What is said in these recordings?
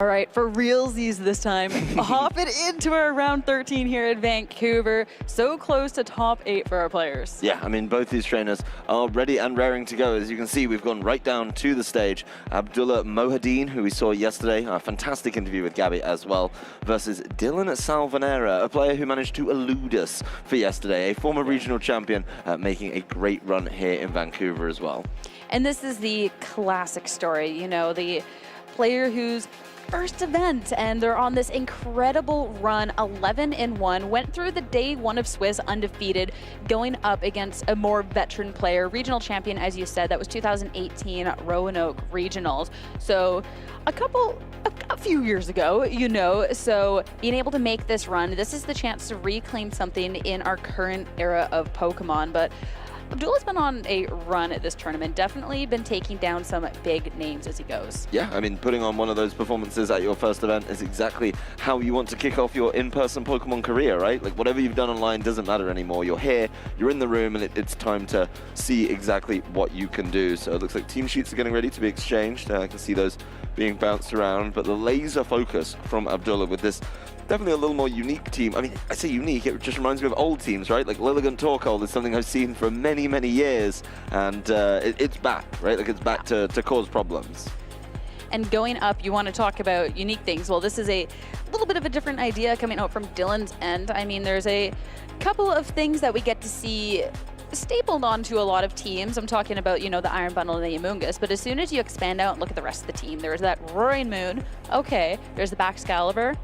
All right, for realsies this time, hopping into our round 13 here at Vancouver. So close to top 8 for our players. Yeah, I mean, both these trainers are ready and raring to go. As you can see, we've gone right down to the stage. Abdullah Mohayyuddin, who we saw yesterday, a fantastic interview with Gabby as well, versus Dylan Salvanera, a player who managed to elude us for yesterday, a former regional champion, making a great run here in Vancouver as well. And this is the classic story, you know, the player who's first event, and they're on this incredible run, 11-1, went through the day 1 of Swiss undefeated, going up against a more veteran player, regional champion, as you said. That was 2018 Roanoke Regionals. So a few years ago, you know, so being able to make this run, this is the chance to reclaim something in our current era of Pokemon. But Abdullah's been on a run at this tournament, definitely been taking down some big names as he goes. Yeah, I mean, putting on one of those performances at your first event is exactly how you want to kick off your in-person Pokemon career, right? Like, whatever you've done online doesn't matter anymore. You're here, you're in the room, and it's time to see exactly what you can do. So it looks like team sheets are getting ready to be exchanged. I can see those being bounced around, but the laser focus from Abdullah with this definitely a little more unique team. I mean, I say unique, it just reminds me of old teams, right? Like Lilligant Torkold is something I've seen for many, many years, and it's back, right? Like, it's back to cause problems. And going up, you want to talk about unique things. Well, this is a little bit of a different idea coming out from Dylan's end. I mean, there's a couple of things that we get to see stapled onto a lot of teams. I'm talking about, you know, the Iron Bundle and the Amoonguss, but as soon as you expand out and look at the rest of the team, there's that Roaring Moon, okay, there's the Baxcalibur,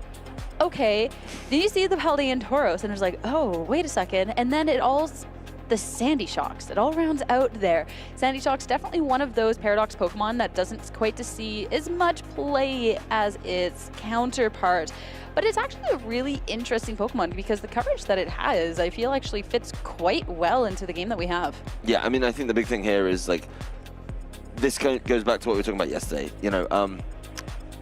okay, then you see the Paldean Tauros, and it's like, oh, wait a second, and then the Sandy Shocks, it all rounds out there. Sandy Shocks, definitely one of those Paradox Pokemon that doesn't quite to see as much play as its counterpart, but it's actually a really interesting Pokemon because the coverage that it has, I feel, actually fits quite well into the game that we have. Yeah, I mean, I think the big thing here is, like, this goes back to what we were talking about yesterday, you know,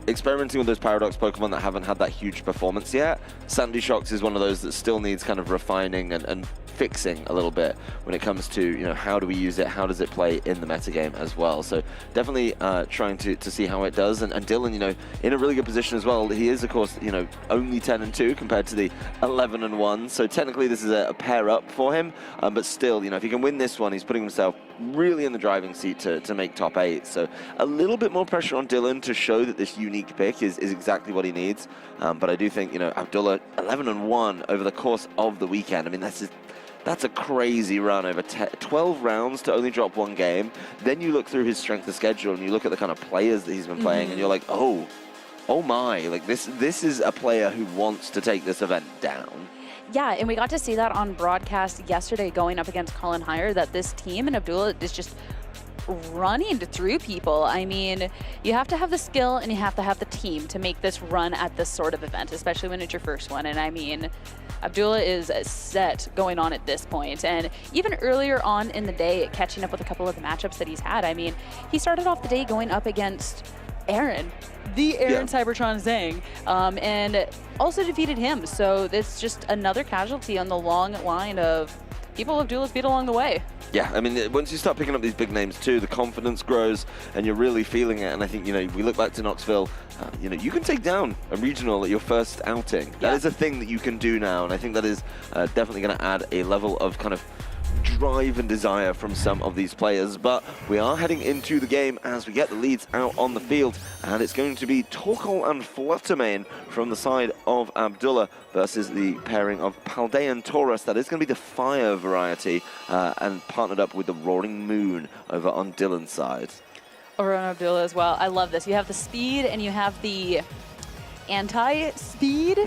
experimenting with those Paradox Pokemon that haven't had that huge performance yet. Sandy Shocks is one of those that still needs kind of refining and fixing a little bit when it comes to, you know, how do we use it, how does it play in the metagame as well. So definitely trying to see how it does. And Dylan, you know, in a really good position as well. He is, of course, you know, only 10-2 compared to the 11-1. So technically this is a pair up for him. But still, you know, if he can win this one, he's putting himself really in the driving seat to make top 8. So a little bit more pressure on Dylan to show that this unique pick is exactly what he needs. But I do think, you know, Abdullah 11-1 over the course of the weekend. I mean, that's a crazy run over 12 rounds to only drop 1 game. Then you look through his strength of schedule and you look at the kind of players that he's been playing, and you're like, oh my, like this is a player who wants to take this event down. Yeah, and we got to see that on broadcast yesterday going up against Colin Hire, that this team and Abdullah is just running through people. I mean, you have to have the skill and you have to have the team to make this run at this sort of event, especially when it's your first one. And I mean, Abdullah is set going on at this point. And even earlier on in the day, catching up with a couple of the matchups that he's had, I mean, he started off the day going up against Aaron, the Aaron Cybertron Zhang, and also defeated him. So it's just another casualty on the long line of people Abdullah's beat along the way. Yeah, I mean, once you start picking up these big names too, the confidence grows and you're really feeling it. And I think, you know, we look back to Knoxville, you know, you can take down a regional at your first outing. That is a thing that you can do now. And I think that is definitely going to add a level of kind of drive and desire from some of these players. But we are heading into the game as we get the leads out on the field, and it's going to be Torkoal and Fluttermane from the side of Abdullah versus the pairing of Paldean Tauros. That is going to be the fire variety, and partnered up with the Roaring Moon over on Dylan's side. Over on Abdullah as well. I love this. You have the speed and you have the anti-speed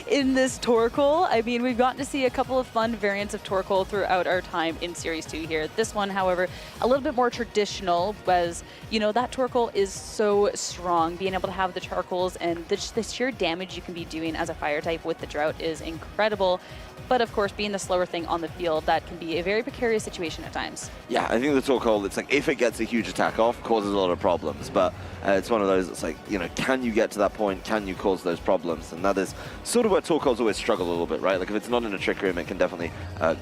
in this Torkoal. I mean, we've gotten to see a couple of fun variants of Torkoal throughout our time in Series 2 here. This one, however, a little bit more traditional, was, you know, that Torkoal is so strong. Being able to have the charcoals and the sheer damage you can be doing as a fire type with the drought is incredible. But of course, being the slower thing on the field, that can be a very precarious situation at times. Yeah, I think the Torkoal, it's like, if it gets a huge attack off, causes a lot of problems. But it's one of those that's like, you know, can you get to that point? Can you cause cause those problems. And that is sort of where Torkoals always struggle a little bit, right? Like if it's not in a Trick Room, it can definitely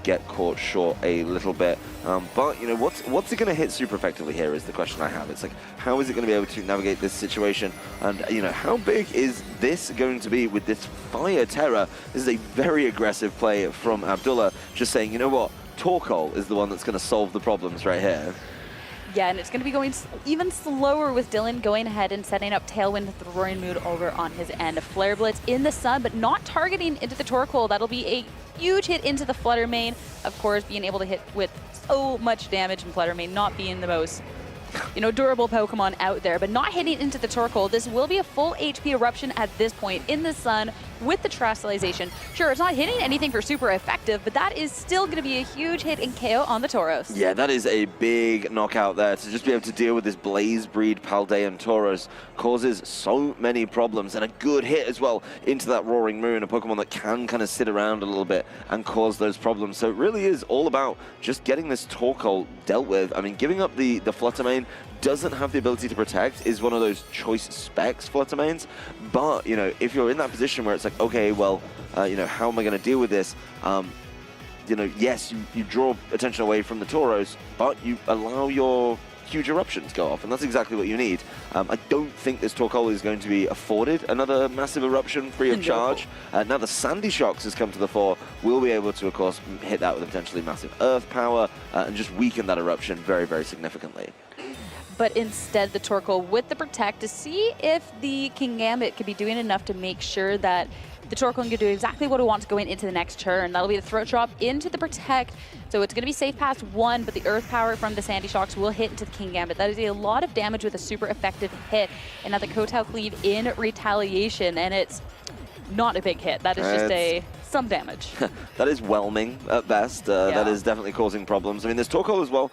get caught short a little bit. But, you know, what's it going to hit super effectively here is the question I have. It's like, how is it going to be able to navigate this situation? And, you know, how big is this going to be with this Fire Terror? This is a very aggressive play from Abdullah, just saying, you know what, Torkoal is the one that's going to solve the problems right here. Yeah, and it's going to be going even slower with Dylan going ahead and setting up Tailwind with the Roaring Moon over on his end. A Flare Blitz in the sun, but not targeting into the Torkoal. That'll be a huge hit into the Flutter Mane. Of course, being able to hit with so much damage, and Flutter Mane not being the most, you know, durable Pokemon out there, but not hitting into the Torkoal. This will be a full HP Eruption at this point in the sun with the Terastallization. Sure, it's not hitting anything for super effective, but that is still going to be a huge hit and KO on the Tauros. Yeah, that is a big knockout there. To just be able to deal with this Blaze Breed Paldean Tauros causes so many problems, and a good hit as well into that Roaring Moon, a Pokemon that can kind of sit around a little bit and cause those problems. So it really is all about just getting this Torkoal dealt with. I mean, giving up the Flutter Mane doesn't have the ability to protect, is one of those choice specs Flutter Manes. But, you know, if you're in that position where it's like, okay, well, you know, how am I going to deal with this? You know, yes, you draw attention away from the Tauros, but you allow your huge eruptions go off, and that's exactly what you need. I don't think this Torkoal is going to be afforded another massive eruption free of charge. Now the Sandy Shocks has come to the fore. We'll be able to, of course, hit that with a potentially massive Earth Power and just weaken that eruption very, very significantly. But instead, the Torkoal with the Protect to see if the Kingambit could be doing enough to make sure that the Torkoal can do exactly what it wants going into the next turn. That'll be the Throat Chop into the Protect. So it's going to be safe past 1, but the Earth Power from the Sandy Shocks will hit into the Kingambit. That is a lot of damage with a super effective hit. And now the Kotal Cleave in retaliation, and it's not a big hit. That is just some damage. That is whelming at best. That is definitely causing problems. I mean, this Torkoal as well,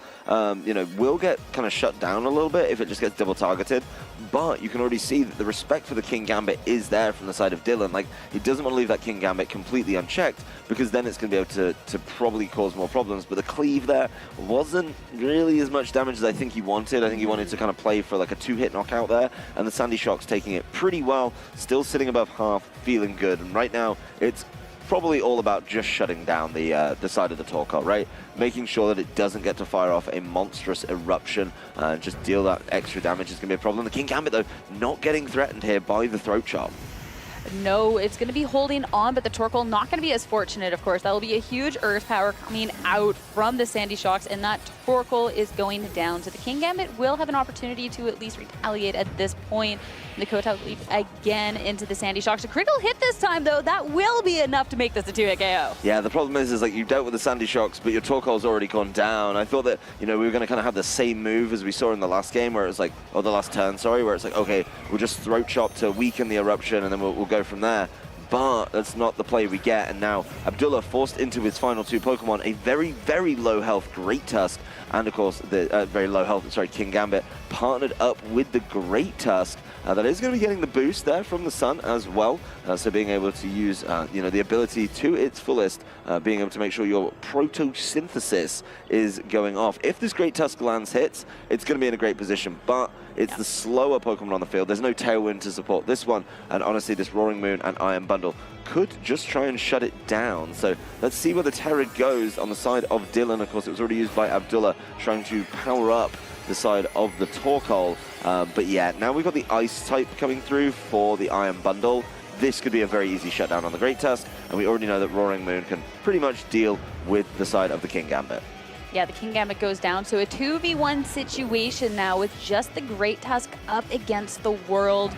you know, will get kind of shut down a little bit if it just gets double targeted. But you can already see that the respect for the Kingambit is there from the side of Dylan. Like, he doesn't want to leave that Kingambit completely unchecked, because then it's going to be able to probably cause more problems. But the Cleave there wasn't really as much damage as I think he wanted. I think he wanted to kind of play for like a 2-hit knockout there. And the Sandy Shock's taking it pretty well, still sitting above half, feeling good. And right now, it's probably all about just shutting down the side of the Torkoal, right? Making sure that it doesn't get to fire off a monstrous eruption and just deal that extra damage is going to be a problem. The Kingambit, though, not getting threatened here by the Throat Chop. No, it's going to be holding on, but the Torkoal not going to be as fortunate, of course. That will be a huge Earth Power coming out from the Sandy Shocks, and that Torkoal is going down. So the Kingambit will have an opportunity to at least retaliate at this point. The Kotal Cleave again into the Sandy Shocks. A critical hit this time, though. That will be enough to make this a 2-hit KO. Yeah, the problem is like you dealt with the Sandy Shocks, but your Torkoal's already gone down. I thought that, you know, we were going to kind of have the same move as we saw in the last game, where it was like, or the last turn, sorry, where it's like, okay, we'll just Throat Chop to weaken the eruption, and then we'll go from there. But that's not the play we get, and now Abdullah forced into his final 2 Pokemon, a very, very low health Great Tusk, and of course the very low health, sorry, Kingambit, partnered up with the Great Tusk. That is going to be getting the boost there from the sun as well, so being able to use you know, the ability to its fullest, being able to make sure your Protosynthesis is going off. If this Great Tusk lands hits, it's going to be in a great position, but it's the slower Pokemon on the field. There's no Tailwind to support this one, and honestly, this Roaring Moon and Iron Bundle could just try and shut it down. So let's see where the Terror goes on the side of Dylan. Of course, it was already used by Abdullah, trying to power up the side of the Torkoal. But yeah, now we've got the Ice type coming through for the Iron Bundle. This could be a very easy shutdown on the Great Tusk, and we already know that Roaring Moon can pretty much deal with the side of the Kingambit. Yeah, the Kingambit goes down, so a 2v1 situation now with just the Great Tusk up against the World.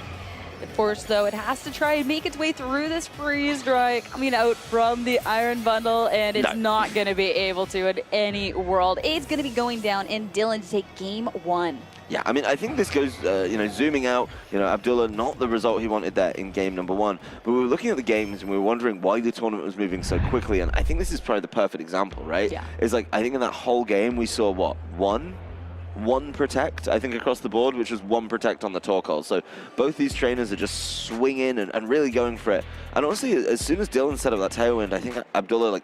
Of course, though, it has to try and make its way through this freeze dry coming out from the Iron Bundle, and it's not going to be able to in any World. It's going to be going down, and Dylan to take game 1. Yeah, I mean, I think this goes, you know, zooming out, you know, Abdullah, not the result he wanted there in game number 1, but we were looking at the games and we were wondering why the tournament was moving so quickly, and I think this is probably the perfect example, right? Yeah. It's like, I think in that whole game we saw, what, one Protect, I think, across the board, which was 1 Protect on the Torkoal. So both these trainers are just swinging and really going for it. And honestly, as soon as Dylan set up that Tailwind, I think Abdullah, like,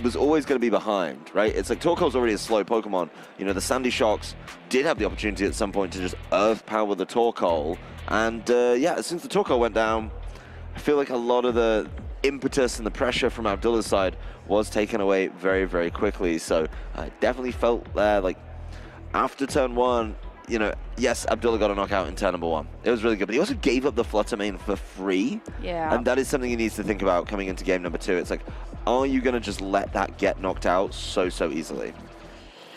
was always going to be behind, right? It's like Torkoal's already a slow Pokemon. You know, the Sandy Shocks did have the opportunity at some point to just Earth Power the Torkoal. And yeah, as soon as the Torkoal went down, I feel like a lot of the impetus and the pressure from Abdullah's side was taken away very, very quickly. So I definitely felt there, like, after turn 1, you know, yes, Abdullah got a knockout in turn number 1. It was really good, but he also gave up the flutter main for free. Yeah. And that is something he needs to think about coming into game number 2. It's like, are you going to just let that get knocked out so easily?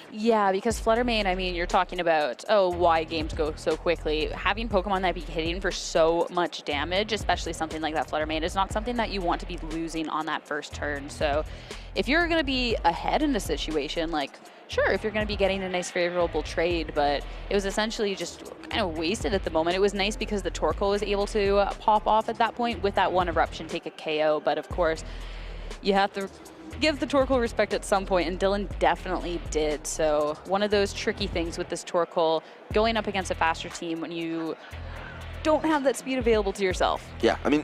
Yeah, because Flutter Mane, I mean, you're talking about, oh, why games go so quickly. Having Pokemon that be hitting for so much damage, especially something like that Flutter Mane, is not something that you want to be losing on that first turn. So if you're going to be ahead in a situation, like, sure, if you're going to be getting a nice favorable trade, but it was essentially just kind of wasted at the moment. It was nice because the Torkoal was able to pop off at that point with that one Eruption, take a KO, but of course, you have to give the Torkoal respect at some point, and Dylan definitely did. So one of those tricky things with this Torkoal, going up against a faster team when you don't have that speed available to yourself. Yeah, I mean,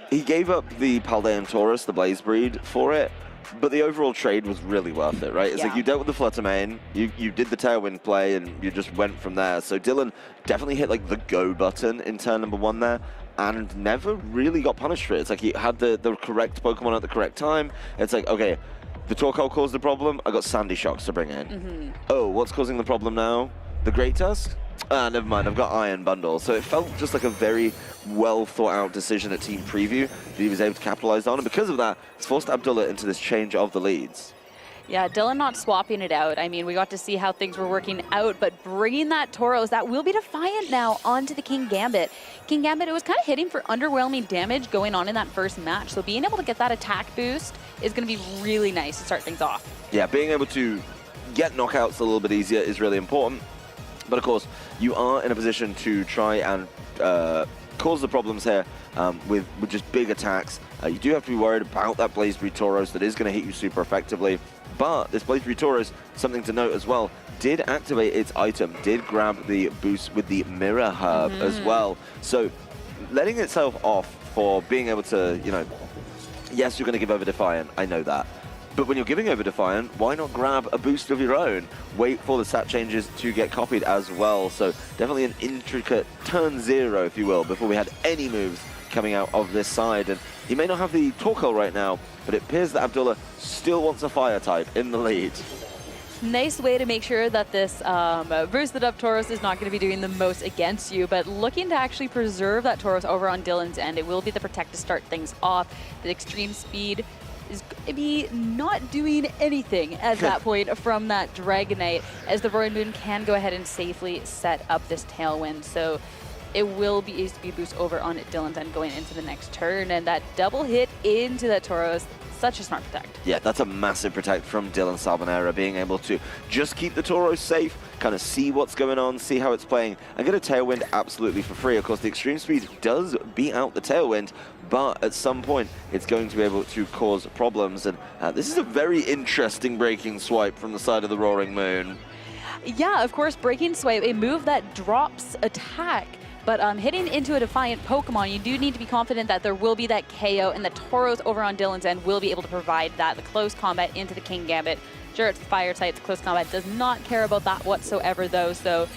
he gave up the Paldean Taurus, the Blaze Breed, for it, but the overall trade was really worth it, right? It's like you dealt with the Flutter Mane, you did the Tailwind play, and you just went from there. So Dylan definitely hit like the go button in turn number 1 there, and never really got punished for it. It's like he had the correct Pokemon at the correct time. It's like, okay, the Torkoal caused the problem, I got Sandy Shocks to bring in. Oh, what's causing the problem now? The Great Tusk? Ah, never mind, I've got Iron Bundle. So it felt just like a very well thought out decision at Team Preview that he was able to capitalize on, and because of that, it's forced Abdullah into this change of the leads. Yeah, Dylan not swapping it out. I mean, we got to see how things were working out, but bringing that Tauros, that will be Defiant now onto the King Gambit. King Gambit, it was kind of hitting for underwhelming damage going on in that first match, so being able to get that attack boost is going to be really nice to start things off. Yeah, being able to get knockouts a little bit easier is really important, but of course, you are in a position to try and cause the problems here with just big attacks. You do have to be worried about that Blaze Breed Tauros that is going to hit you super effectively. But this Blaze Breed Tauros, something to note as well, did activate its item, did grab the boost with the Mirror Herb as well. So letting itself off for being able to, you know, yes, you're going to give over Defiant, I know that. But when you're giving over Defiant, why not grab a boost of your own? Wait for the stat changes to get copied as well. So definitely an intricate turn 0, if you will, before we had any moves coming out of this side. And he may not have the Torkoal right now, but it appears that Abdullah still wants a fire type in the lead. Nice way to make sure that this boosted up Tauros is not going to be doing the most against you, but looking to actually preserve that Tauros over on Dylan's end. It will be the Protect to start things off. The Extreme Speed is going to be not doing anything at that point from that Dragonite, as the Roaring Moon can go ahead and safely set up this Tailwind. So it will be a speed boost over on Dylan's end going into the next turn, and that double hit into that Tauros, such a smart protect. Yeah, that's a massive protect from Dylan Salvanera, being able to just keep the Tauros safe, kind of see what's going on, see how it's playing, and get a Tailwind absolutely for free. Of course, the Extreme Speed does beat out the Tailwind, but at some point, it's going to be able to cause problems, and this is a very interesting breaking swipe from the side of the Roaring Moon. Yeah, of course, breaking swipe, a move that drops attack. But hitting into a Defiant Pokemon, you do need to be confident that there will be that KO, and the Tauros over on Dylan's end will be able to provide that. The close combat into the King Gambit. Sure, it's fire type, close combat does not care about that whatsoever though, so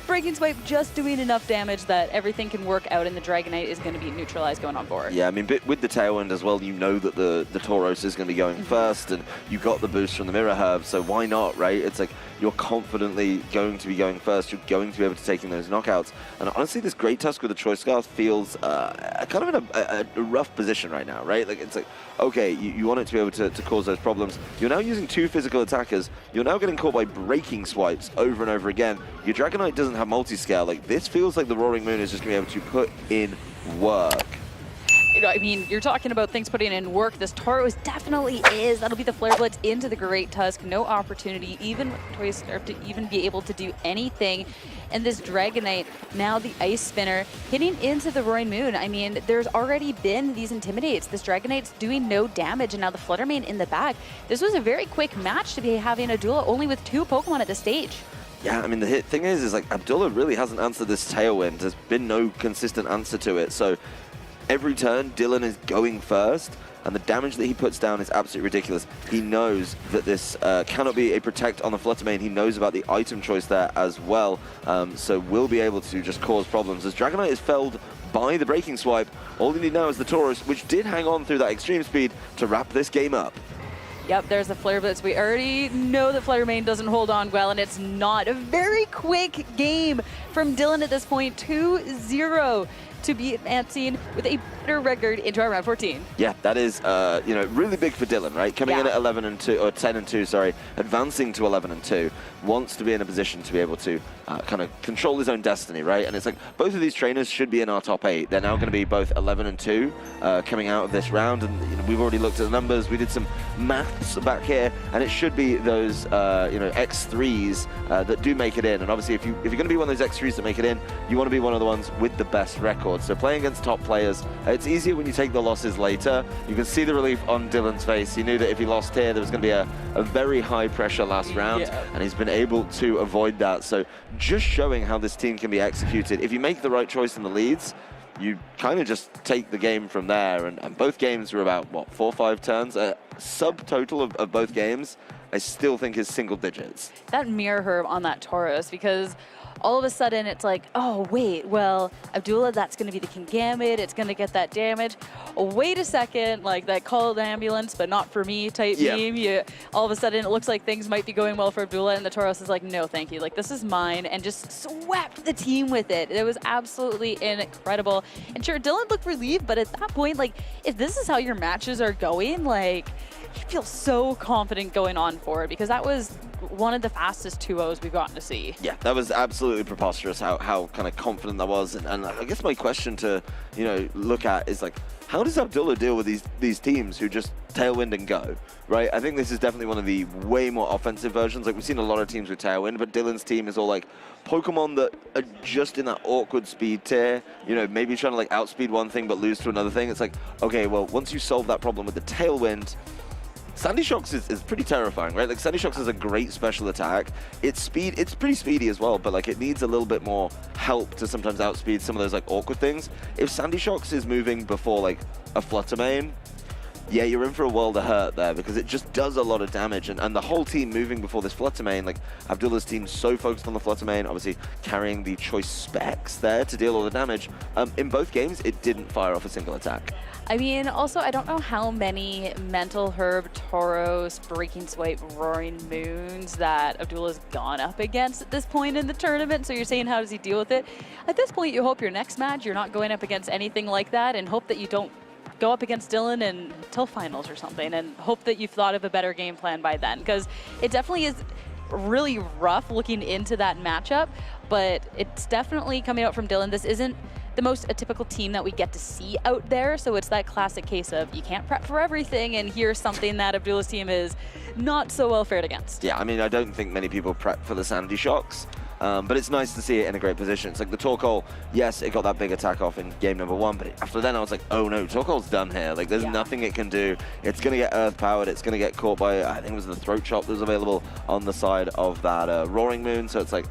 breaking swipe just doing enough damage that everything can work out, and the Dragonite is going to be neutralized going on board. Yeah, I mean, with the Tailwind as well, you know that the Tauros is going to be going first, and you got the boost from the Mirror Herb, so why not, right? It's like you're confidently going to be going first, you're going to be able to take in those knockouts, and honestly, this Great Tusk with the Choice Scarf feels kind of in a rough position right now, right? Like, it's like, okay, you want it to be able to cause those problems. You're now using 2 physical attackers, you're now getting caught by breaking swipes over and over again. Your Dragonite doesn't have multi-scale. Like, this feels like the Roaring Moon is just going to be able to put in work. You know, I mean, you're talking about things putting in work. This Tauros definitely is. That'll be the Flare Blitz into the Great Tusk. No opportunity, even with Toy Scarf, to even be able to do anything. And this Dragonite, now the Ice Spinner, hitting into the Roaring Moon. I mean, there's already been these Intimidates. This Dragonite's doing no damage, and now the Flutter Mane in the back. This was a very quick match to be having Abdullah only with 2 Pokemon at this stage. Yeah, I mean, the thing is like, Abdullah really hasn't answered this Tailwind. There's been no consistent answer to it. So every turn, Dylan is going first, and the damage that he puts down is absolutely ridiculous. He knows that this cannot be a Protect on the Flutter Mane. He knows about the item choice there as well, so will be able to just cause problems. As Dragonite is felled by the breaking swipe. All you need now is the Taurus, which did hang on through that extreme speed to wrap this game up. Yep, there's the Flare Blitz. We already know that Flare Main doesn't hold on well, and it's not a very quick game from Dylan at this point. 2-0 to be advancing with a better record into our round 14. Yeah, that is, you know, really big for Dylan, right? Coming in at 11-2, or 10-2, sorry, advancing to 11-2, wants to be in a position to be able to kind of control his own destiny, right? And it's like, both of these trainers should be in our top 8. They're now going to be both 11-2 coming out of this round, and you know, we've already looked at the numbers. We did some maths back here, and it should be those, you know, X3s that do make it in. And obviously, if you're going to be one of those X3s that make it in, you want to be one of the ones with the best record. So playing against top players, it's easier when you take the losses later. You can see the relief on Dylan's face. He knew that if he lost here, there was going to be a very high pressure last round, and he's been able to avoid that. So just showing how this team can be executed. If you make the right choice in the leads, you kind of just take the game from there. And both games were about, what, 4 or 5 turns? A subtotal of both games, I still think is single digits. That mirror herb on that Taurus, because all of a sudden it's like, oh, wait, well, Abdullah, that's going to be the King Gambit. It's going to get that damage. Oh, wait a second, like that call the ambulance, but not for me type meme. All of a sudden it looks like things might be going well for Abdullah, and the Taurus is like, no, thank you. Like, this is mine, and just swept the team with it. It was absolutely incredible. And sure, Dylan looked relieved, but at that point, like, if this is how your matches are going, like, you feel so confident going on forward, because that was one of the fastest 2-0s we've gotten to see. Yeah, that was absolutely preposterous how kind of confident that was. And I guess my question to, you know, look at is like, how does Abdullah deal with these teams who just tailwind and go, right? I think this is definitely one of the way more offensive versions. Like, we've seen a lot of teams with tailwind, but Dylan's team is all like Pokemon that are just in that awkward speed tier, you know, maybe trying to like outspeed one thing but lose to another thing. It's like, okay, well, once you solve that problem with the tailwind, Sandy Shocks is pretty terrifying, right? Like, Sandy Shocks is a great special attack. It's pretty speedy as well, but like, it needs a little bit more help to sometimes outspeed some of those like awkward things. If Sandy Shocks is moving before like a Flutter Mane, yeah, you're in for a world of hurt there, because it just does a lot of damage. And the whole team moving before this Flutter Mane, like Abdullah's team's so focused on the Flutter Mane, obviously carrying the choice specs there to deal all the damage. In both games, it didn't fire off a single attack. I mean, also, I don't know how many Mental Herb, Tauros, Breaking Swipe, Roaring Moons that Abdullah's gone up against at this point in the tournament. So you're saying, how does he deal with it? At this point, you hope your next match, you're not going up against anything like that, and hope that you don't go up against Dylan until finals or something, and hope that you've thought of a better game plan by then, because it definitely is really rough looking into that matchup, but it's definitely coming out from Dylan. This isn't the most atypical team that we get to see out there, so it's that classic case of you can't prep for everything, and here's something that Abdullah's team is not so well fared against. Yeah, I mean, I don't think many people prep for the Sandy Shocks, but it's nice to see it in a great position. It's like the Torkoal, yes, it got that big attack off in game number 1, but after then I was like, oh no, Torkoal's done here. Like, there's nothing it can do. It's going to get earth powered. It's going to get caught by, I think it was the Throat Chop that was available on the side of that Roaring Moon. So it's like,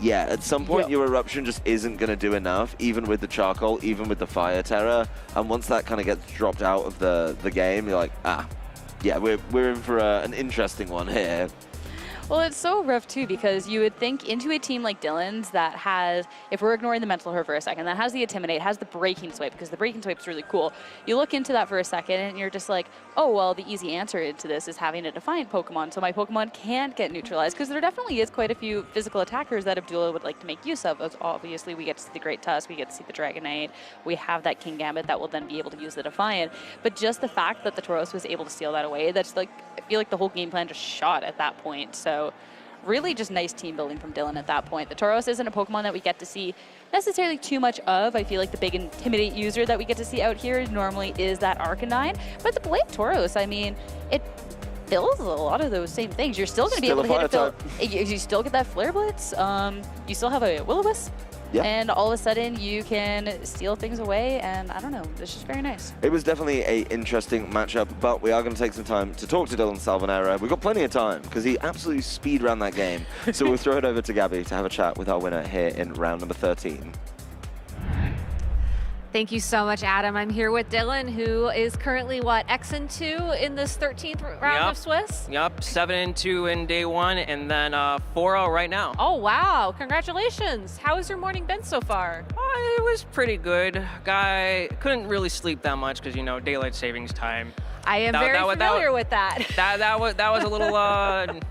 yeah, at some point your Eruption just isn't going to do enough, even with the Charcoal, even with the Fire Terror. And once that kind of gets dropped out of the game, you're like, yeah, we're in for an interesting one here. Well, it's so rough, too, because you would think into a team like Dylan's that has, if we're ignoring the Mental Herb for a second, that has the Intimidate, has the Breaking Swipe, because the Breaking Swipe is really cool. You look into that for a second, and you're just like, oh, well, the easy answer to this is having a Defiant Pokemon, so my Pokemon can't get neutralized, because there definitely is quite a few physical attackers that Abdullah would like to make use of. Obviously, we get to see the Great Tusk, we get to see the Dragonite, we have that King Gambit that will then be able to use the Defiant, but just the fact that the Tauros was able to steal that away, that's like, I feel like the whole game plan just shot at that point. So really just nice team building from Dylan at that point. The Tauros isn't a Pokemon that we get to see necessarily too much of. I feel like the big Intimidate user that we get to see out here normally is that Arcanine. But the Blade Tauros, I mean, it fills a lot of those same things. You're still going to be able to hit a fill. You still get that Flare Blitz. You still have a Will-O-Wisp. Yeah. And all of a sudden you can steal things away, and I don't know, it's just very nice. It was definitely an interesting matchup, but we are going to take some time to talk to Dylan Salvanera. We've got plenty of time because he absolutely speed ran that game. So we'll throw it over to Gabby to have a chat with our winner here in round number 13. Thank you so much, Adam. I'm here with Dylan, who is currently, what, X2 in this 13th round of Swiss? Yep, 7-2 in day 1, and then 4-0 right now. Oh, wow. Congratulations. How has your morning been so far? It was pretty good. Guy couldn't really sleep that much because, you know, daylight savings time. I am very familiar with that. That was a little,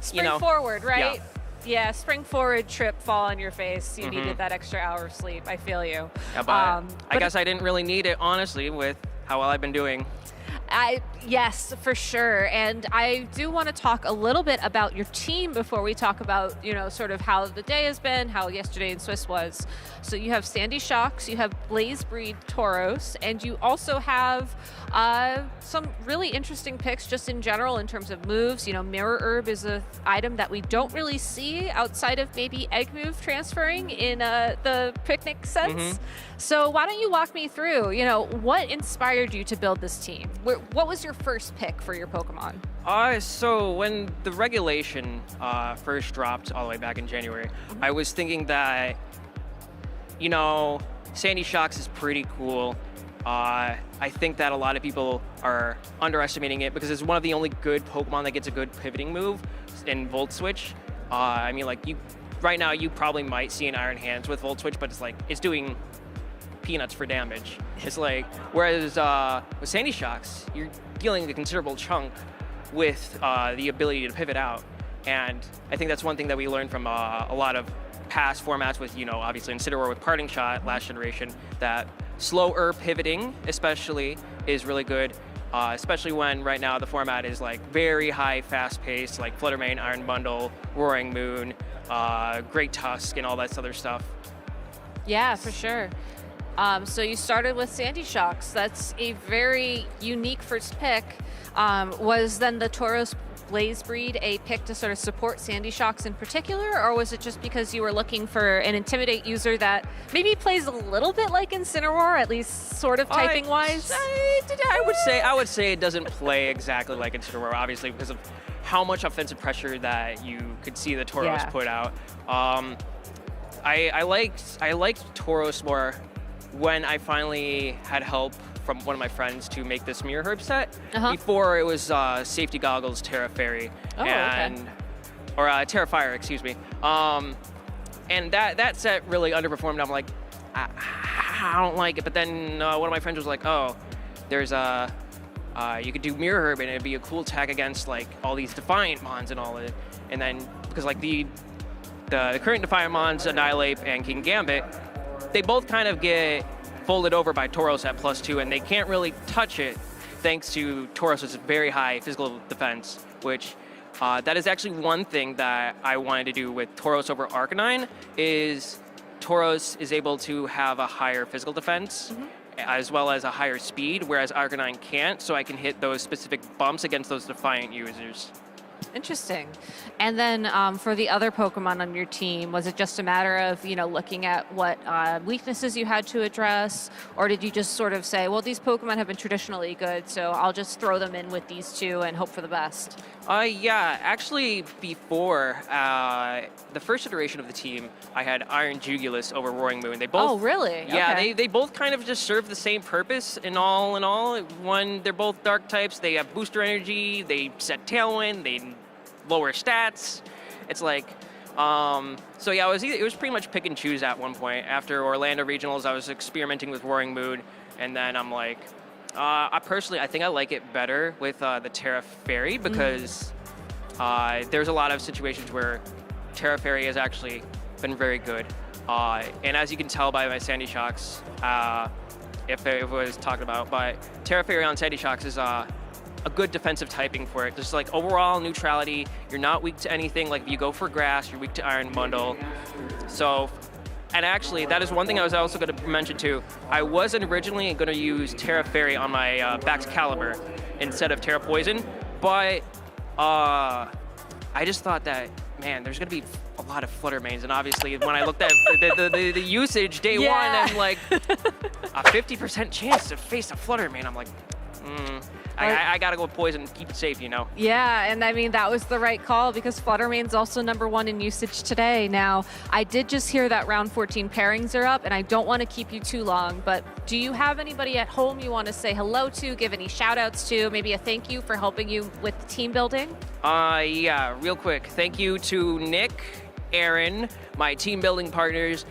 Spring forward, right? Yeah, spring forward trip, fall on your face. You needed that extra hour of sleep. I feel you. Yeah, but I guess I didn't really need it, honestly, with how well I've been doing. Yes, for sure. And I do want to talk a little bit about your team before we talk about, sort of how the day has been, how yesterday in Swiss was. So you have Sandy Shocks, you have Blaze Breed Tauros, and you also have some really interesting picks just in general in terms of moves. Mirror Herb is an item that we don't really see outside of maybe Egg Move transferring in the picnic sense. So why don't you walk me through, what inspired you to build this team? What was your first pick for your Pokemon? So when the regulation first dropped all the way back in January, I was thinking that, Sandy Shocks is pretty cool. I think that a lot of people are underestimating it because it's one of the only good Pokemon that gets a good pivoting move in Volt Switch. I mean, right now you probably might see an Iron Hands with Volt Switch, but it's doing peanuts for damage. It's whereas with Sandy Shocks, you're dealing a considerable chunk with the ability to pivot out. And I think that's one thing that we learned from a lot of past formats with, obviously Incineroar with Parting Shot last generation, that slower pivoting especially is really good, especially when right now the format is very high fast paced, like Flutter Mane, Iron Bundle, Roaring Moon, Great Tusk, and all that other stuff. Yeah, for sure. So you started with Sandy Shocks. That's a very unique first pick. Was then the Tauros Blaze Breed a pick to sort of support Sandy Shocks in particular, or was it just because you were looking for an Intimidate user that maybe plays a little bit like Incineroar, at least sort of typing-wise? I would say it doesn't play exactly like Incineroar, obviously, because of how much offensive pressure that you could see the Tauros put out. I liked Tauros more when I finally had help from one of my friends to make this Mirror Herb set. Before it was Safety Goggles, Terra Fairy, or Terra Fire, excuse me. And that set really underperformed. I'm like, I don't like it. But then one of my friends was like, oh, there's you could do Mirror Herb and it'd be a cool tag against all these Defiant Mons and all of it. And then because the current Defiant Mons, Annihilate and King Gambit, they both kind of get folded over by Tauros at +2, and they can't really touch it thanks to Tauros' very high physical defense, which that is actually one thing that I wanted to do with Tauros over Arcanine, is Tauros is able to have a higher physical defense as well as a higher speed, whereas Arcanine can't, so I can hit those specific bumps against those Defiant users. Interesting. And then for the other Pokemon on your team, was it just a matter of, looking at what weaknesses you had to address? Or did you just sort of say, well, these Pokemon have been traditionally good, so I'll just throw them in with these two and hope for the best? Yeah, actually before the first iteration of the team, I had Iron Jugulus over Roaring Moon. They both, oh, really? Yeah, okay. they both kind of just serve the same purpose in all. When they're both dark types, they have booster energy, they set Tailwind, they lower stats. It's so yeah, it was pretty much pick and choose at one point. After Orlando Regionals, I was experimenting with Roaring Moon, and then I'm like, I think I like it better with the Terra Fairy because there's a lot of situations where Terra Fairy has actually been very good. And as you can tell by my Sandy Shocks, if it was talked about, but Terra Fairy on Sandy Shocks is a good defensive typing for it. Just overall neutrality, you're not weak to anything. If you go for grass, you're weak to Iron Bundle. So, and actually, that is one thing I was also going to mention too. I wasn't originally going to use Terra Fairy on my Baxcalibur instead of Terra Poison, but I just thought that, man, there's going to be a lot of Flutter Manes, and obviously when I looked at the usage day one, I'm like, a 50% chance to face a Flutter Mane. I'm like, I gotta go with Poison, keep it safe, you know. Yeah, and I mean, that was the right call because Fluttermane's also #1 in usage today. Now, I did just hear that round 14 pairings are up, and I don't want to keep you too long, but do you have anybody at home you want to say hello to, give any shout outs to, maybe a thank you for helping you with the team building? Yeah, real quick. Thank you to Nick, Aaron, my team building partners,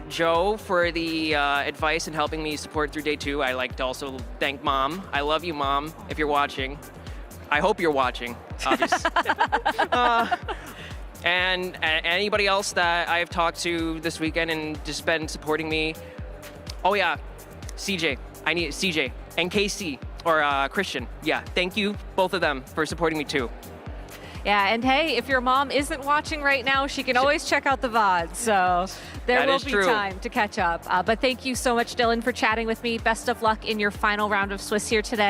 Joe for the advice and helping me support through day 2. I like to also thank Mom. I love you, Mom, if you're watching. I hope you're watching, obviously. And anybody else that I've talked to this weekend and just been supporting me. Oh yeah, CJ. I need CJ and KC or Christian. Yeah, thank you, both of them, for supporting me too. Yeah, and hey, if your mom isn't watching right now, she can always check out the VOD, so there will be time to catch up. But thank you so much, Dylan, for chatting with me. Best of luck in your final round of Swiss here today.